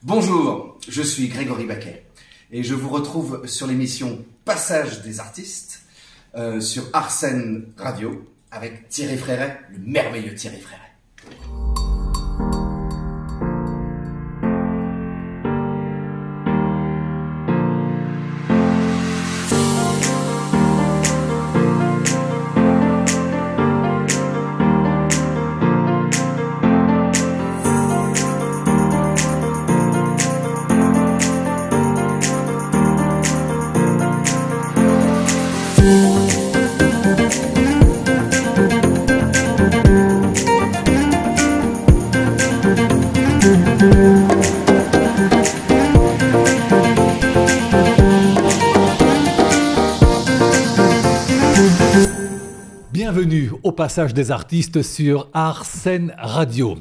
Bonjour, je suis Grégory Baquet et je vous retrouve sur l'émission Passage des artistes sur Arsène Radio avec Thierry Fréret, le merveilleux Thierry Fréret. Bienvenue au Passage des artistes sur Arsène Radio.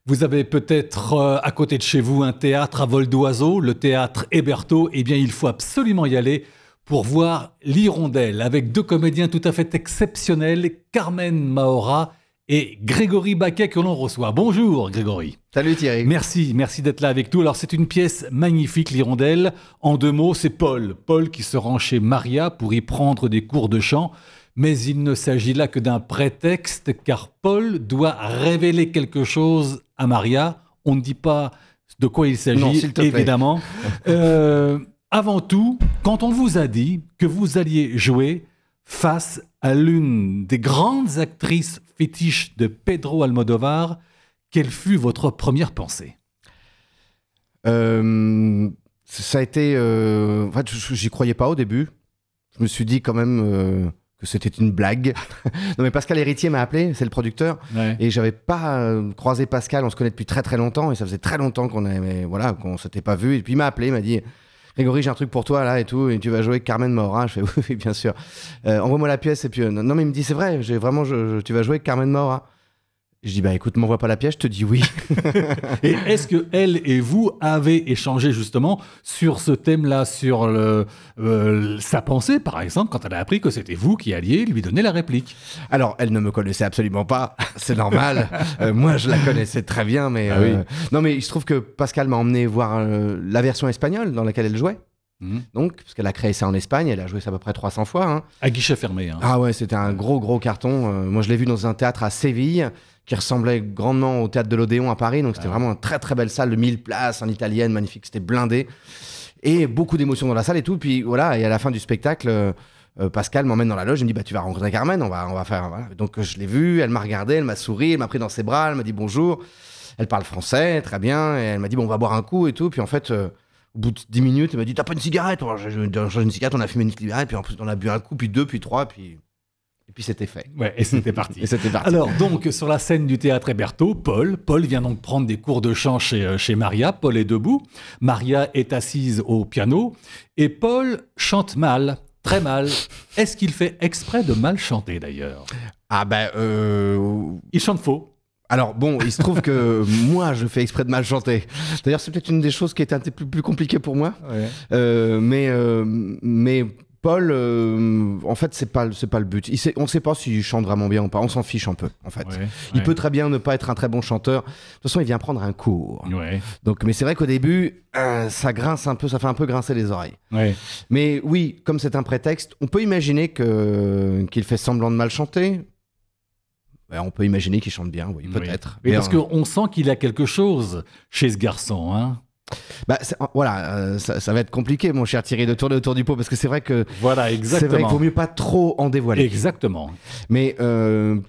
Vous avez peut-être à côté de chez vous un théâtre à vol d'oiseau, le théâtre Hébertot. Eh bien, il faut absolument y aller pour voir l'Hirondelle avec deux comédiens tout à fait exceptionnels, Carmen Maura et Grégory Baquet que l'on reçoit. Bonjour Grégory. Salut Thierry. Merci d'être là avec nous. Alors c'est une pièce magnifique, l'Hirondelle. En deux mots, c'est Paul qui se rend chez Maria pour y prendre des cours de chant. Mais il ne s'agit là que d'un prétexte, car Paul doit révéler quelque chose à Maria. On ne dit pas de quoi il s'agit, évidemment. Avant tout, quand on vous a dit que vous alliez jouer face à l'une des grandes actrices fétiches de Pedro Almodovar, quelle fut votre première pensée? Ça a été... En fait, j'y croyais pas au début. Je me suis dit quand même... que c'était une blague. Non mais Pascal Héritier m'a appelé, c'est le producteur, ouais. Et j'avais pas croisé Pascal, on se connaît depuis très très longtemps, et ça faisait très longtemps qu'on s'était pas vu, et puis il m'a appelé, il m'a dit « Grégory, j'ai un truc pour toi là et tout, et tu vas jouer avec Carmen Maura ». Je fais « Oui, bien sûr. Envoie-moi la pièce ». Et puis non mais il me dit « C'est vrai, tu vas jouer avec Carmen Maura ». Je dis, bah écoute, m'envoie pas la pièce, je te dis oui. Et est-ce que elle et vous avez échangé justement sur ce thème-là, sur sa pensée, par exemple, quand elle a appris que c'était vous qui alliez lui donner la réplique? Alors, elle ne me connaissait absolument pas, c'est normal. Moi, je la connaissais très bien, mais... oui. Non, mais il se trouve que Pascal m'a emmené voir la version espagnole dans laquelle elle jouait. Donc, parce qu'elle a créé ça en Espagne, elle a joué ça à peu près 300 fois. Hein. À guichet fermé. Hein. Ah ouais, c'était un gros carton. Moi, je l'ai vu dans un théâtre à Séville, qui ressemblait grandement au théâtre de l'Odéon à Paris. Donc, c'était vraiment une très très belle salle de 1000 places, en italienne, magnifique, c'était blindé. Et beaucoup d'émotions dans la salle et tout. Puis voilà, et à la fin du spectacle, Pascal m'emmène dans la loge, il me dit, bah, tu vas rencontrer Carmen, on va faire... Voilà. Donc, je l'ai vue, elle m'a regardé, elle m'a souri, elle m'a pris dans ses bras, elle m'a dit bonjour. Elle parle français, très bien, et elle m'a dit, bon, on va boire un coup et tout. Puis en fait... au bout de 10 minutes, elle m'a dit, t'as pas une cigarette? J'ai une cigarette, on a fumé une cigarette, puis en plus on a bu un coup, puis deux, puis trois, et puis c'était fait. Ouais, et c'était parti. Et c'était parti. Alors, donc, sur la scène du théâtre Hébertot, Paul vient donc prendre des cours de chant chez Maria. Paul est debout, Maria est assise au piano, et Paul chante mal, très mal. Est-ce qu'il fait exprès de mal chanter, d'ailleurs? Ah ben... Il chante faux. Alors bon, il se trouve que moi, je fais exprès de mal chanter. D'ailleurs, c'est peut-être une des choses qui est un peu plus compliquée pour moi. Ouais. Mais Paul, en fait, c'est pas le but. On ne sait pas s'il chante vraiment bien ou pas. On s'en fiche un peu, en fait. Ouais, il peut très bien ne pas être un très bon chanteur. De toute façon, il vient prendre un cours. Ouais. Donc, mais c'est vrai qu'au début, ça grince un peu, ça fait un peu grincer les oreilles. Ouais. Mais oui, comme c'est un prétexte, on peut imaginer qu'il fait semblant de mal chanter. On peut imaginer qu'il chante bien, oui, peut-être. Oui, parce qu'on sent qu'il a quelque chose chez ce garçon, hein. Bah, voilà, ça va être compliqué, mon cher Thierry, de tourner autour du pot, parce que c'est vrai que... Voilà, exactement. C'est vrai qu'il vaut mieux pas trop en dévoiler. Exactement. Mais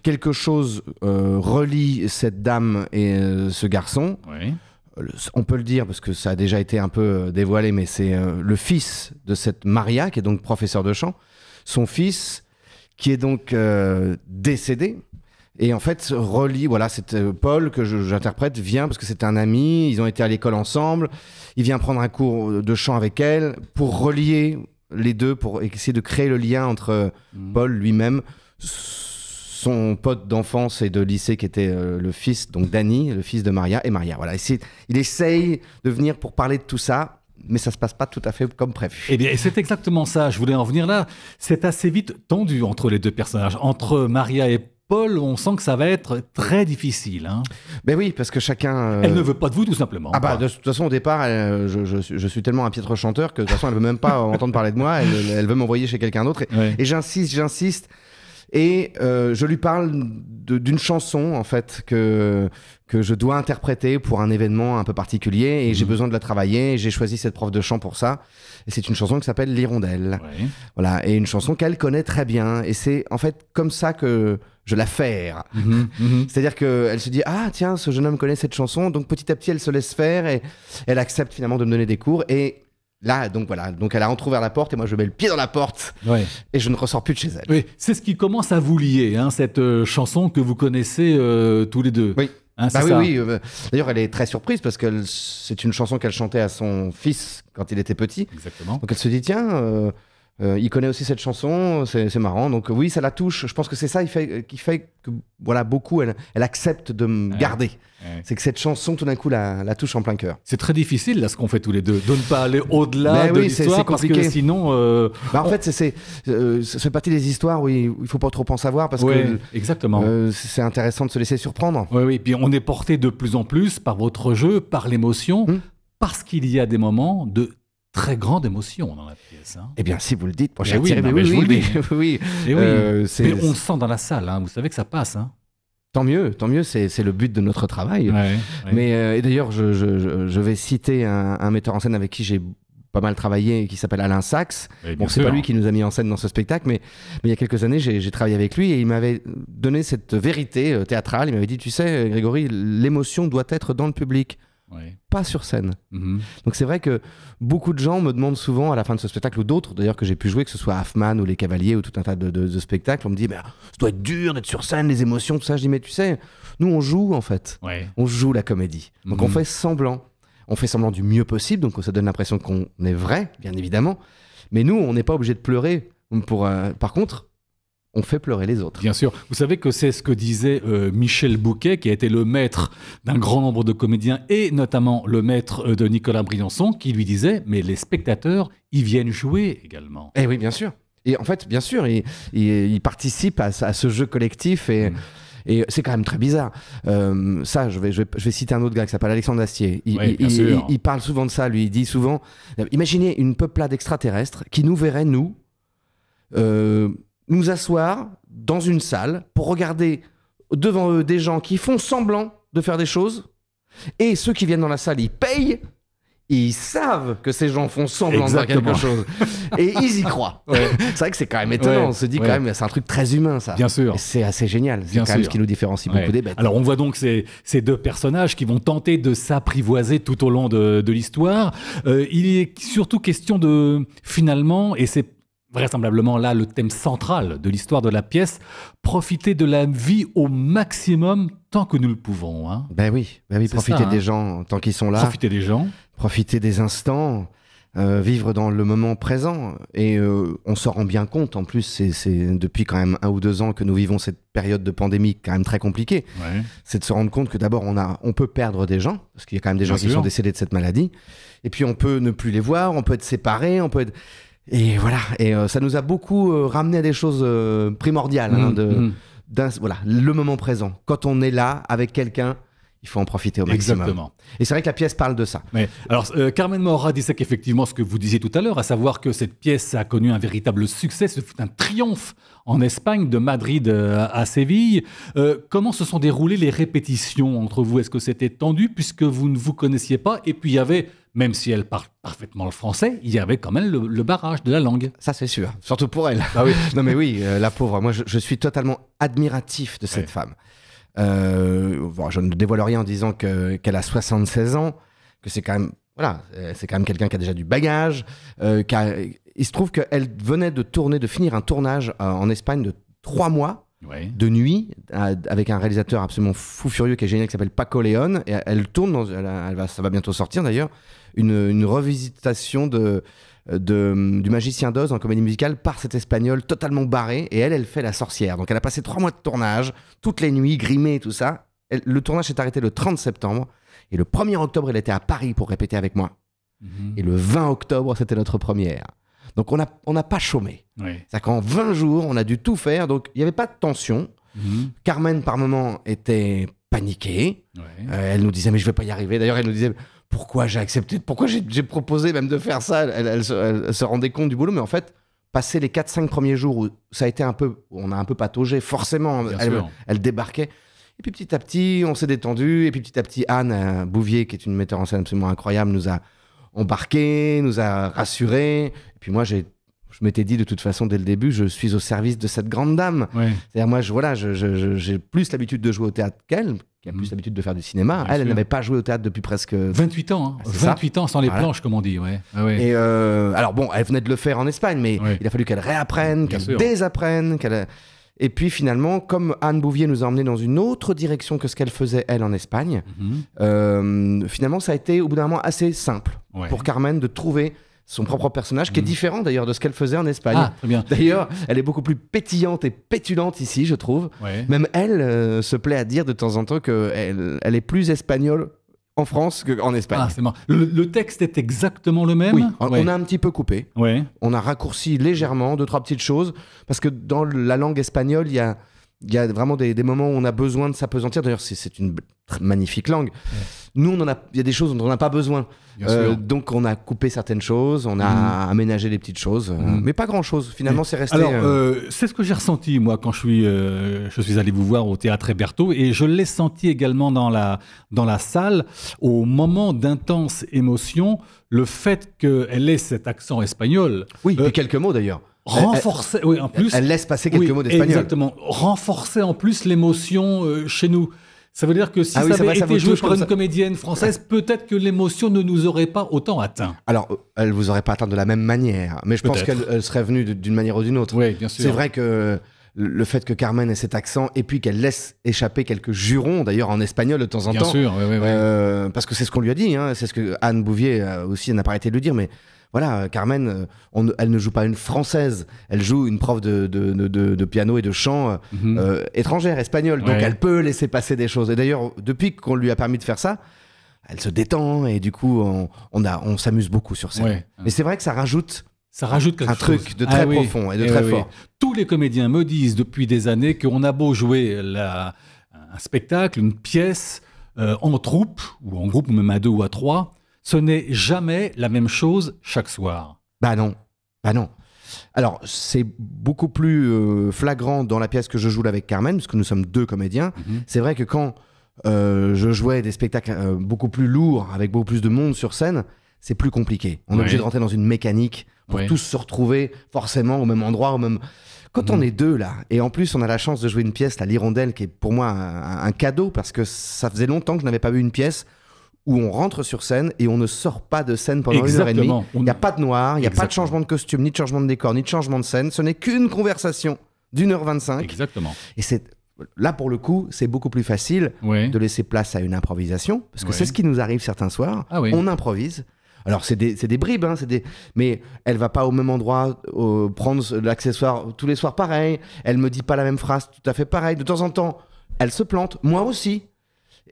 quelque chose relie cette dame et ce garçon. Oui. On peut le dire, parce que ça a déjà été un peu dévoilé, mais c'est le fils de cette Maria, qui est donc professeur de chant. Son fils, qui est donc décédé. Et en fait, relie, voilà, c'est Paul que j'interprète, vient parce que c'est un ami, ils ont été à l'école ensemble, il vient prendre un cours de chant avec elle pour relier les deux, pour essayer de créer le lien entre Paul lui-même, son pote d'enfance et de lycée qui était le fils, donc Danny, le fils de Maria, et Maria. Voilà, il essaye de venir pour parler de tout ça. Mais ça ne se passe pas tout à fait comme prévu. Eh bien, c'est exactement ça, je voulais en venir là. C'est assez vite tendu entre les deux personnages, entre Maria et Paul, on sent que ça va être très difficile. Hein. Ben oui, parce que chacun... Elle ne veut pas de vous, tout simplement. De toute façon, au départ, je suis tellement un piètre chanteur que de toute façon, elle veut même pas entendre parler de moi. Elle veut m'envoyer chez quelqu'un d'autre. Et j'insiste. Et je lui parle d'une chanson, en fait, que je dois interpréter pour un événement un peu particulier. Et j'ai besoin de la travailler. Et j'ai choisi cette prof de chant pour ça. Et c'est une chanson qui s'appelle L'Hirondelle. Ouais. Voilà. Et une chanson qu'elle connaît très bien. Et c'est en fait comme ça que je la faire. C'est-à-dire qu'elle se dit, ah tiens, ce jeune homme connaît cette chanson. Donc petit à petit, elle se laisse faire. Et elle accepte finalement de me donner des cours. Et là, donc voilà, donc elle a entrouvert la porte et moi je mets le pied dans la porte et je ne ressors plus de chez elle. Oui, c'est ce qui commence à vous lier, hein, cette chanson que vous connaissez tous les deux. Oui. Hein, oui. D'ailleurs, elle est très surprise parce que c'est une chanson qu'elle chantait à son fils quand il était petit. Exactement. Donc elle se dit, tiens, il connaît aussi cette chanson, c'est marrant. Donc oui, ça la touche. Je pense que c'est ça qui fait que voilà, beaucoup, elle accepte de me garder. C'est que cette chanson, tout d'un coup, la touche en plein cœur. C'est très difficile, là, ce qu'on fait tous les deux, de ne pas aller au-delà de l'histoire, parce que sinon... En fait, ça fait partie des histoires où il ne faut pas trop en savoir, parce que exactement. C'est intéressant de se laisser surprendre. Oui, puis on est porté de plus en plus par votre jeu, par l'émotion, parce qu'il y a des moments de très grande émotion dans la pièce. Hein. Eh bien, si vous le dites, je vous le dis. Mais on le sent dans la salle, hein. Vous savez que ça passe, hein. Tant mieux, c'est le but de notre travail. Mais et d'ailleurs, je vais citer un metteur en scène avec qui j'ai pas mal travaillé, qui s'appelle Alain Sachs. Bon, c'est pas lui qui nous a mis en scène dans ce spectacle, mais il y a quelques années, j'ai travaillé avec lui et il m'avait donné cette vérité théâtrale. Il m'avait dit, tu sais, Grégory, l'émotion doit être dans le public. Pas sur scène. Donc c'est vrai que beaucoup de gens me demandent souvent à la fin de ce spectacle, ou d'autres d'ailleurs que j'ai pu jouer, que ce soit Hoffmann ou Les Cavaliers ou tout un tas de spectacles, on me dit mais ça doit être dur d'être sur scène, les émotions, tout ça. Je dis mais tu sais, nous on joue en fait, on joue la comédie. Donc on fait semblant du mieux possible, donc ça donne l'impression qu'on est vrai, bien évidemment, mais nous on n'est pas obligé de pleurer. Par contre, on fait pleurer les autres. Bien sûr. Vous savez que c'est ce que disait Michel Bouquet, qui a été le maître d'un grand nombre de comédiens, et notamment le maître de Nicolas Briançon, qui lui disait « Mais les spectateurs, ils viennent jouer également. » Eh oui, bien sûr. Et en fait, bien sûr, ils participent à ce jeu collectif et c'est quand même très bizarre. Ça, je vais citer un autre gars qui s'appelle Alexandre Astier. Il parle souvent de ça, lui. Il dit souvent, imaginez une peuplade extraterrestre qui nous verrait, nous asseoir dans une salle pour regarder devant eux des gens qui font semblant de faire des choses, et ceux qui viennent dans la salle, ils payent, ils savent que ces gens font semblant de faire quelque chose, et ils y croient. C'est vrai que c'est quand même étonnant, on se dit quand même, c'est un truc très humain ça. Bien sûr. Et c'est assez génial, c'est quand même ce qui nous différencie beaucoup des bêtes. Alors on voit donc ces deux personnages qui vont tenter de s'apprivoiser tout au long de l'histoire. Il est surtout question de, finalement, et c'est vraisemblablement là le thème central de l'histoire de la pièce, profiter de la vie au maximum tant que nous le pouvons. Hein. Ben oui, profiter des gens tant qu'ils sont là. Profiter des gens. Profiter des instants, vivre dans le moment présent. Et on s'en rend bien compte, en plus, c'est depuis quand même 1 ou 2 ans que nous vivons cette période de pandémie quand même très compliquée. C'est de se rendre compte que d'abord on peut perdre des gens, parce qu'il y a quand même des gens qui sont décédés de cette maladie. Et puis on peut ne plus les voir, on peut être séparés, on peut être... Et voilà, et ça nous a beaucoup ramené à des choses primordiales, voilà, le moment présent. Quand on est là avec quelqu'un, il faut en profiter au maximum. Exactement. Et c'est vrai que la pièce parle de ça. Alors, Carmen Maura disait qu'effectivement, ce que vous disiez tout à l'heure, à savoir que cette pièce a connu un véritable succès, ce fut un triomphe en Espagne, de Madrid à Séville. Comment se sont déroulées les répétitions entre vous? Est-ce que c'était tendu puisque vous ne vous connaissiez pas? Et puis il y avait, même si elle parle parfaitement le français, il y avait quand même le barrage de la langue. Ça, c'est sûr. Surtout pour elle. Non mais oui, la pauvre. Moi, je suis totalement admiratif de cette femme. Je ne dévoile rien en disant qu'elle a 76 ans, que c'est quand même, voilà, c'est quand même quelqu'un qui a déjà du bagage. Il se trouve qu'elle venait de finir un tournage en Espagne de 3 mois. De nuit, avec un réalisateur absolument fou furieux qui est génial, qui s'appelle Paco León, et elle tourne, ça va bientôt sortir d'ailleurs, une revisitation du Magicien d'Oz en comédie musicale par cet Espagnol totalement barré, et elle fait la sorcière. Donc elle a passé 3 mois de tournage, toutes les nuits, grimée et tout ça. Le tournage s'est arrêté le 30 septembre, et le 1er octobre, elle était à Paris pour répéter avec moi. Et le 20 octobre, c'était notre première. Donc on n'a pas chômé. C'est-à-dire qu'en 20 jours, on a dû tout faire. Donc il n'y avait pas de tension. Carmen, par moment, était paniquée. Elle nous disait, mais je vais pas y arriver. D'ailleurs, elle nous disait, pourquoi j'ai accepté, pourquoi j'ai proposé même de faire ça. Elle se rendait compte du boulot, mais en fait, passé les 4-5 premiers jours où ça a été on a un peu pataugé, forcément, elle débarquait. Et puis petit à petit, on s'est détendu. Et puis petit à petit, Anne Bouvier, qui est une metteur en scène absolument incroyable, nous a embarqués, nous a rassurés. Et puis moi, je m'étais dit de toute façon dès le début, je suis au service de cette grande dame. C'est-à-dire moi, j'ai plus l'habitude de jouer au théâtre qu'elle, qui a plus l'habitude de faire du cinéma. Elle n'avait pas joué au théâtre depuis presque 28 ans. 28 ans sans les planches, comme on dit. Et alors bon, elle venait de le faire en Espagne, mais il a fallu qu'elle réapprenne, qu'elle désapprenne, Et puis finalement, comme Anne Bouvier nous a emmenés dans une autre direction que ce qu'elle faisait, elle, en Espagne, finalement, ça a été, au bout d'un moment, assez simple pour Carmen de trouver son propre personnage, qui est différent d'ailleurs de ce qu'elle faisait en Espagne. Ah, très bien. D'ailleurs, elle est beaucoup plus pétillante et pétulante ici, je trouve. Même elle se plaît à dire de temps en temps qu'elle est plus espagnole en France qu'en Espagne. Ah, c'est marrant. Le texte est exactement le même ? Oui, on a un petit peu coupé. On a raccourci légèrement 2-3 petites choses, parce que dans la langue espagnole, il y a vraiment des moments où on a besoin de s'apesantir. D'ailleurs, c'est une magnifique langue. Nous, il y a des choses dont on n'a pas besoin. Donc, on a coupé certaines choses, on a aménagé des petites choses, mais pas grand-chose. Finalement, c'est resté... Alors, c'est ce que j'ai ressenti, moi, quand je suis allé vous voir au Théâtre Hébertot, et je l'ai senti également dans la salle, au moment d'intense émotion, le fait qu'elle ait cet accent espagnol... Oui, puis quelques mots, d'ailleurs. Renforcer, oui, en plus... Elle laisse passer quelques mots d'espagnol. Exactement. Renforcer en plus l'émotion chez nous. Ça veut dire que si ça avait été joué par une comédienne française, peut-être que l'émotion ne nous aurait pas autant atteint. Alors, elle vous aurait pas atteint de la même manière, mais je pense qu'elle serait venue d'une manière ou d'une autre. Oui, bien sûr. C'est vrai que le fait que Carmen ait cet accent, et puis qu'elle laisse échapper quelques jurons, d'ailleurs en espagnol de temps en temps. Bien sûr, oui. Parce que c'est ce qu'on lui a dit, c'est ce que Anne Bouvier aussi n'a pas arrêté de le dire, mais... Voilà, Carmen, elle ne joue pas une française, elle joue une prof de piano et de chant étrangère, espagnole. Donc elle peut laisser passer des choses. Et d'ailleurs, depuis qu'on lui a permis de faire ça, elle se détend et du coup, on s'amuse beaucoup sur scène. Mais c'est vrai que ça rajoute quelque un truc de très profond et de très fort. Tous les comédiens me disent depuis des années qu'on a beau jouer un spectacle, une pièce en troupe, ou en groupe, ou même à 2 ou à 3, ce n'est jamais la même chose chaque soir. Bah non. Alors, c'est beaucoup plus flagrant dans la pièce que je joue là avec Carmen, puisque nous sommes 2 comédiens. C'est vrai que quand je jouais des spectacles beaucoup plus lourds, avec beaucoup plus de monde sur scène, c'est plus compliqué. On est obligé de rentrer dans une mécanique pour tous se retrouver forcément au même endroit, Quand on est 2 là, et en plus on a la chance de jouer une pièce, l'Hirondelle, qui est pour moi un cadeau, parce que ça faisait longtemps que je n'avais pas vu une pièce où on rentre sur scène et on ne sort pas de scène pendant 1h30. Il n'y a pas de noir, il n'y a pas de changement de costume, ni de changement de décor, ni de changement de scène. Ce n'est qu'une conversation d'1h25. Exactement. Et là, pour le coup, c'est beaucoup plus facile de laisser place à une improvisation, parce que c'est ce qui nous arrive certains soirs. On improvise. Alors, c'est des bribes, mais elle va pas au même endroit prendre l'accessoire tous les soirs pareil. Elle me dit pas la même phrase tout à fait pareil. De temps en temps, elle se plante. Moi aussi.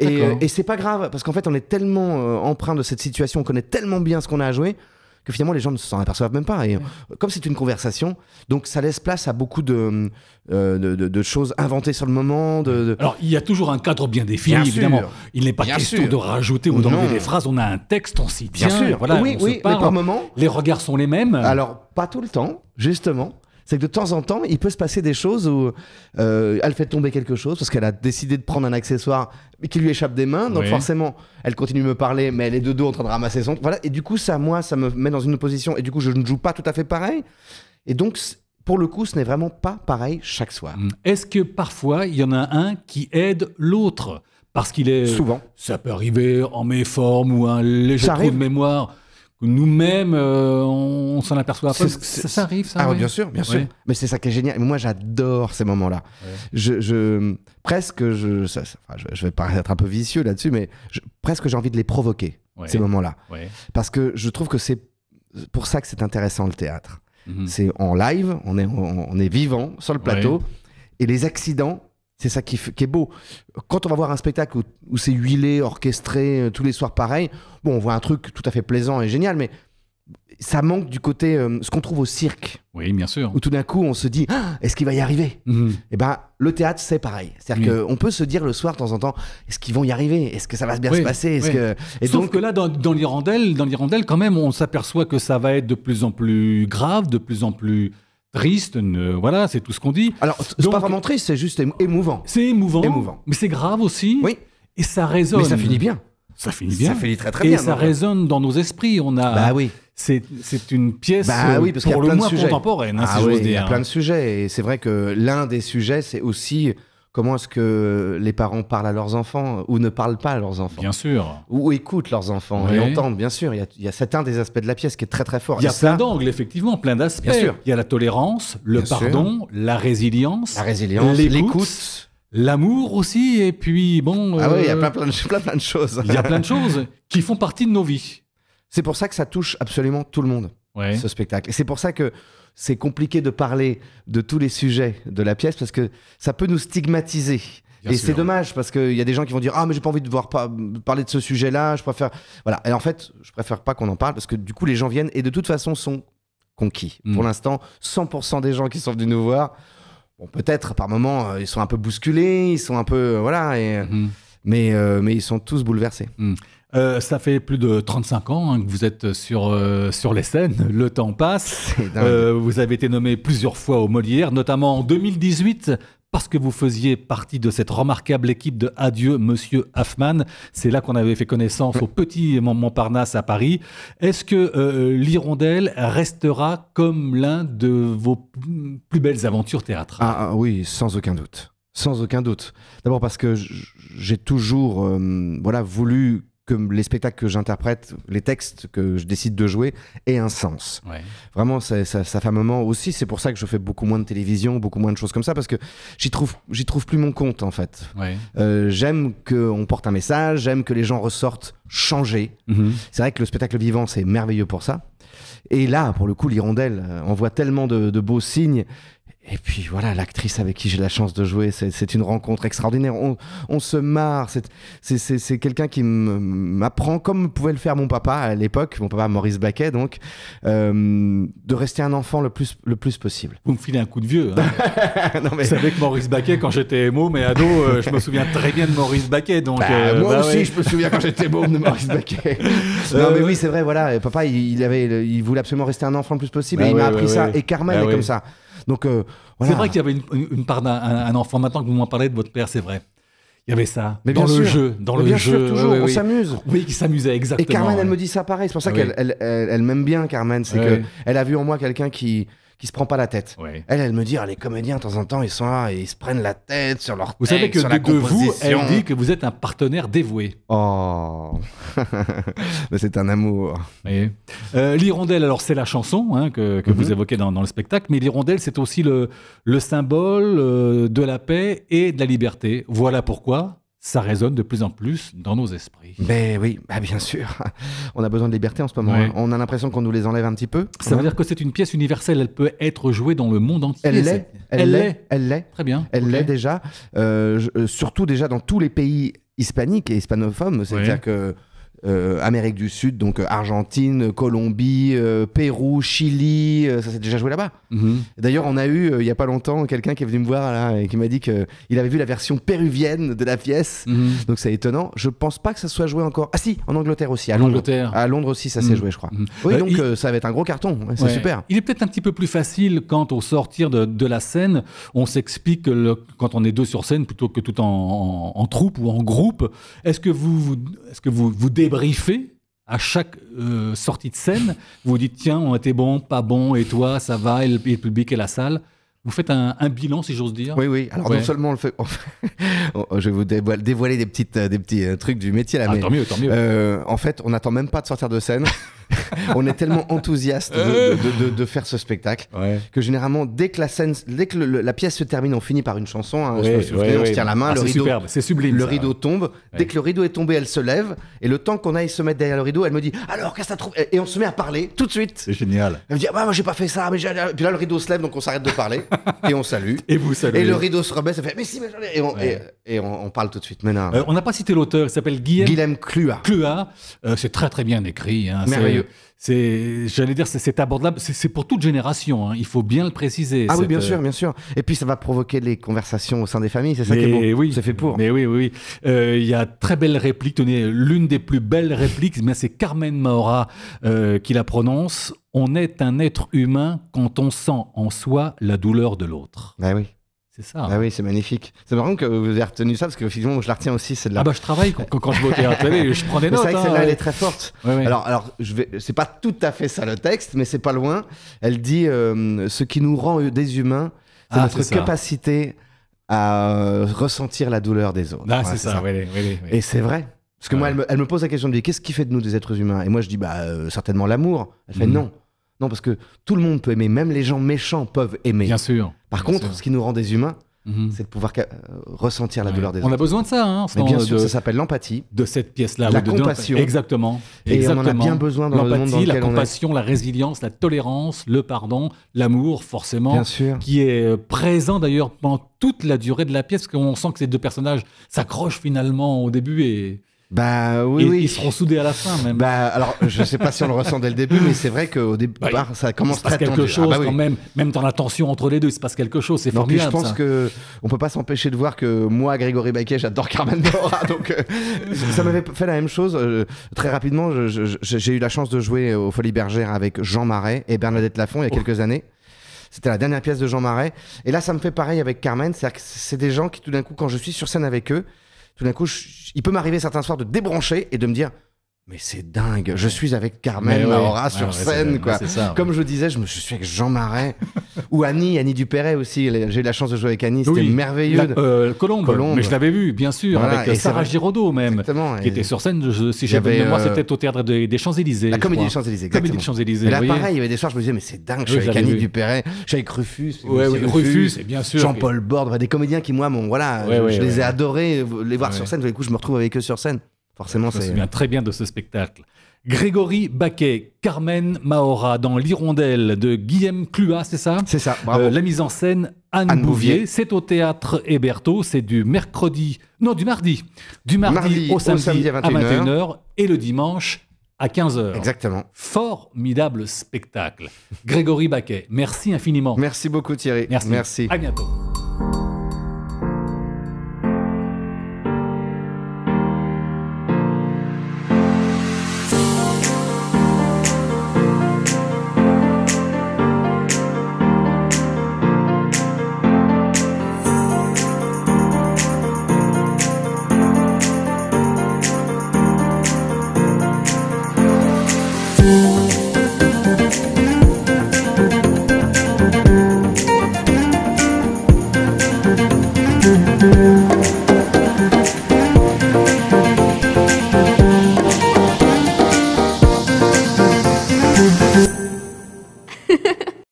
Et c'est pas grave, parce qu'en fait, on est tellement empreint de cette situation, on connaît tellement bien ce qu'on a à jouer, que finalement, les gens ne s'en aperçoivent même pas. Et comme c'est une conversation, donc ça laisse place à beaucoup de choses inventées sur le moment. Alors, il y a toujours un cadre bien défini, évidemment. Il n'est pas question de rajouter ou d'enlever des phrases. On a un texte, on s'y tient. Bien sûr, voilà, oui, mais par moment... Les regards sont les mêmes. Alors, pas tout le temps, justement. C'est que de temps en temps, il peut se passer des choses où elle fait tomber quelque chose parce qu'elle a décidé de prendre un accessoire qui lui échappe des mains. Donc forcément, elle continue de me parler, mais elle est de dos en train de ramasser son... Voilà. Et du coup, ça me met dans une position. Et du coup, je ne joue pas tout à fait pareil. Et donc, pour le coup, ce n'est vraiment pas pareil chaque soir. Est-ce que parfois, il y en a un qui aide l'autre ? Parce qu'il est... Souvent. Ça peut arriver en méforme ou un léger trou de mémoire... Nous-mêmes, on s'en aperçoit pas. Ça arrive, ça. Ah, bien sûr. Mais c'est ça qui est génial. Moi, j'adore ces moments-là. Je vais paraître un peu vicieux là-dessus, mais presque j'ai envie de les provoquer, ces moments-là. Parce que je trouve que c'est pour ça que c'est intéressant, le théâtre. C'est en live, on est vivant sur le plateau, et les accidents, c'est ça qui est beau. Quand on va voir un spectacle où c'est huilé, orchestré, tous les soirs pareil, bon, on voit un truc tout à fait plaisant et génial, mais ça manque du côté, ce qu'on trouve au cirque. Oui, bien sûr. Où tout d'un coup, on se dit, est-ce qu'il va y arriver? Et ben, le théâtre, c'est pareil. C'est-à-dire qu'on peut se dire le soir, de temps en temps, est-ce qu'ils vont y arriver? Est-ce que ça va bien se passer? Sauf que là, dans l'Hirondelle, quand même, on s'aperçoit que ça va être de plus en plus grave, de plus en plus triste. Voilà, c'est tout ce qu'on dit. Alors, c'est pas vraiment triste, c'est juste émouvant. C'est émouvant. Mais c'est grave aussi. Oui. Et ça résonne. Mais ça finit bien. Ça finit bien. Ça finit très très bien. Et ça résonne dans nos esprits. Bah oui. C'est une pièce parce pour le moins contemporaine, si j'ose dire. Il y a plein de sujets. Et c'est vrai que l'un des sujets, c'est aussi comment est-ce que les parents parlent à leurs enfants ou ne parlent pas à leurs enfants. Bien sûr. Ou écoutent leurs enfants et entendent, bien sûr. C'est un des aspects de la pièce qui est très très fort. Il y a plein d'angles, effectivement, plein d'aspects. Bien sûr. Il y a la tolérance, le pardon, la résilience, l'écoute. L'amour aussi, et puis bon... Ah oui, il y a plein de choses. Il y a plein de choses qui font partie de nos vies. C'est pour ça que ça touche absolument tout le monde, ce spectacle. Et c'est pour ça que c'est compliqué de parler de tous les sujets de la pièce, parce que ça peut nous stigmatiser. Bien sûr. C'est dommage, parce qu'il y a des gens qui vont dire « Ah, mais j'ai pas envie de parler de ce sujet-là, je préfère... » Voilà. Et en fait, je préfère pas qu'on en parle, parce que du coup, les gens viennent et de toute façon sont conquis. Pour l'instant, 100% des gens qui sont venus nous voir... Bon, peut-être par moments, ils sont un peu bousculés, ils sont un peu. Voilà. Mais ils sont tous bouleversés. Ça fait plus de 35 ans que vous êtes sur les scènes. Le temps passe. Vous avez été nommé plusieurs fois au Molière, notamment en 2018. Parce que vous faisiez partie de cette remarquable équipe de Adieu, Monsieur Hoffmann. C'est là qu'on avait fait connaissance au petit Montparnasse à Paris. Est-ce que l'Hirondelle restera comme l'un de vos plus belles aventures théâtrales? Oui, sans aucun doute. Sans aucun doute. D'abord parce que j'ai toujours voulu que les spectacles que j'interprète, les textes que je décide de jouer, aient un sens. Vraiment, ça fait un moment aussi. C'est pour ça que je fais beaucoup moins de télévision, beaucoup moins de choses comme ça, parce que j'y trouve plus mon compte, en fait. J'aime qu'on porte un message, j'aime que les gens ressortent changés. C'est vrai que le spectacle vivant, c'est merveilleux pour ça. Et là, pour le coup, l'Hirondelle, on voit tellement de beaux signes. Et puis voilà, l'actrice avec qui j'ai la chance de jouer, c'est une rencontre extraordinaire. On se marre. C'est quelqu'un qui m'apprend, comme pouvait le faire mon papa à l'époque, mon papa Maurice Baquet, donc, de rester un enfant le plus possible. Vous me filez un coup de vieux. Hein. Vous savez que Maurice Baquet, quand j'étais môme et ado, je me souviens très bien de Maurice Baquet. Donc, moi aussi, je me souviens quand j'étais môme de Maurice Baquet. Non, mais oui, c'est vrai, voilà. Et papa, il voulait absolument rester un enfant le plus possible. Et il m'a appris ça. Et Carmen est comme ça. Donc, voilà. C'est vrai qu'il y avait une part d'un enfant. Maintenant que vous m'en parlez de votre père, c'est vrai. Il y avait ça. Mais dans le jeu. Bien sûr, toujours. On s'amuse. Oui, qui s'amusait, exactement. Et Carmen, elle me dit ça pareil. C'est pour ça qu'elle m'aime bien, Carmen. C'est qu'elle a vu en moi quelqu'un qui se prend pas la tête. Elle me dit, les comédiens, de temps en temps, ils sont là et ils se prennent la tête sur leur texte, vous savez que sur la composition. Vous, elle dit que vous êtes un partenaire dévoué. Oh, mais c'est un amour. L'Hirondelle, alors c'est la chanson que vous évoquez dans le spectacle, mais l'Hirondelle, c'est aussi le symbole de la paix et de la liberté. Voilà pourquoi ça résonne de plus en plus dans nos esprits. Ben oui, bien sûr. On a besoin de liberté en ce moment. On a l'impression qu'on nous les enlève un petit peu. Ça veut dire que c'est une pièce universelle. Elle peut être jouée dans le monde entier. Elle l'est. Très bien. Elle l'est déjà. Surtout déjà dans tous les pays hispaniques et hispanophones. C'est-à-dire que Amérique du Sud, donc Argentine, Colombie, Pérou, Chili, ça s'est déjà joué là-bas. D'ailleurs, on a eu, il n'y a pas longtemps, quelqu'un qui est venu me voir là, et qui m'a dit qu'il avait vu la version péruvienne de la pièce. Donc c'est étonnant. Je ne pense pas que ça soit joué encore. Ah si, en Angleterre aussi, à Londres. À Londres aussi, ça s'est joué, je crois. Oui, donc ça va être un gros carton. C'est super. Il est peut-être un petit peu plus facile quand, au sortir de la scène, on s'explique quand on est deux sur scène plutôt que tout en troupe ou en groupe. Est-ce que vous débriefez à chaque sortie de scène? Vous dites, tiens, on était bon, pas bon, et toi, ça va, et le public et la salle. Vous faites un bilan, si j'ose dire. Oui. Alors non seulement on le fait, je vais vous dévoiler des petits trucs du métier là. Mais, tant mieux. En fait, on n'attend même pas de sortir de scène. On est tellement enthousiaste de faire ce spectacle que généralement, dès que la pièce se termine, on finit par une chanson. On se tient la main, le rideau. C'est sublime. Le rideau tombe. Dès que le rideau est tombé, elle se lève. Et le temps qu'on aille se mettre derrière le rideau, elle me dit, alors qu'est-ce que t'as trouvé? Et on se met à parler tout de suite. C'est génial. Elle me dit, moi j'ai pas fait ça. Mais puis là, le rideau se lève, donc on s'arrête de parler et on salue. Et vous saluez. Et le rideau se rebaisse, ça fait, mais si, mais j'en ai. Et on parle tout de suite maintenant. On n'a pas cité l'auteur, il s'appelle Guillaume Clua. C'est très très bien écrit. Hein. Merveilleux. J'allais dire, c'est abordable, c'est pour toute génération, hein. Il faut bien le préciser. Ah oui, bien sûr, bien sûr. Et puis ça va provoquer les conversations au sein des familles, c'est ça qui est beau. Oui, c'est fait pour. Mais oui. Il y a très belle réplique, tenez, l'une des plus belles répliques, c'est Carmen Maura qui la prononce. On est un être humain quand on sent en soi la douleur de l'autre. Ah oui. C'est ça. Ah oui, c'est magnifique. C'est marrant que vous ayez retenu ça, parce que finalement, je la retiens aussi, celle-là. Ah bah je travaille quand je vais au théâtre, je prends des notes. C'est vrai que celle-là, elle est très forte. Ouais. Alors c'est pas tout à fait ça le texte, mais c'est pas loin. Elle dit ce qui nous rend des humains, c'est notre capacité à ressentir la douleur des autres. Ah, c'est ça. Oui. Et c'est vrai. Parce que moi, elle me pose la question de dire qu'est-ce qui fait de nous des êtres humains? Et moi, je dis certainement l'amour. Elle fait non. Non, parce que tout le monde peut aimer, même les gens méchants peuvent aimer. Bien sûr. Par contre, ce qui nous rend des humains, c'est de pouvoir ressentir la douleur des autres. On a besoin de ça, hein. Mais bien sûr, ça s'appelle l'empathie. De cette pièce-là. La compassion. Exactement. Et on en a bien besoin dans le monde dans lequel on est. La compassion, la résilience, la tolérance, le pardon, l'amour, forcément. Bien sûr. Qui est présent d'ailleurs pendant toute la durée de la pièce, parce qu'on sent que ces deux personnages s'accrochent finalement au début et... oui. Ils seront soudés à la fin même. Alors, je sais pas si on le ressent dès le début, mais c'est vrai qu'au départ, ça commence très tendu. Il se passe quelque chose quand même dans la tension entre les deux, il se passe quelque chose, c'est formidable. Je pense que on peut pas s'empêcher de voir que moi, Grégory Baquet, j'adore Carmen Maura, donc ça m'avait fait la même chose. Très rapidement, j'ai eu la chance de jouer aux Folies Bergères avec Jean Marais et Bernadette Lafont il y a quelques années. C'était la dernière pièce de Jean Marais. Et là, ça me fait pareil avec Carmen, c'est-à-dire que c'est des gens qui, tout d'un coup, quand je suis sur scène avec eux, tout d'un coup, il peut m'arriver certains soirs de débrancher et de me dire mais c'est dingue, je suis avec Carmen Maura sur scène, quoi. Ça, comme je disais, je suis avec Jean Marais ou Annie Dupéret aussi. J'ai eu la chance de jouer avec Annie, c'était merveilleux. Colombe, mais je l'avais vu, bien sûr, avec Sarah Giraudot même, qui était sur scène, si j'avais moi, c'était au Théâtre des Champs-Élysées. La Comédie des Champs-Élysées, exactement. Et là, pareil, il y avait des soirs, je me disais, mais c'est dingue, je suis avec Annie Dupéret, je suis avec Rufus. Rufus, bien sûr. Jean-Paul Borde, des comédiens qui, moi, je les ai adorés, les voir sur scène, du coup, je me retrouve avec eux sur scène. Forcément, je me souviens très bien de ce spectacle. Grégory Baquet, Carmen Maura dans l'Hirondelle de Guillaume Clua, c'est ça? C'est ça, bravo. La mise en scène, Anne Bouvier. C'est au Théâtre Hébertot, c'est du mardi au samedi à 21h et le dimanche à 15h. Exactement. Formidable spectacle. Grégory Baquet, merci infiniment. Merci beaucoup Thierry. Merci. À bientôt. Ha ha ha.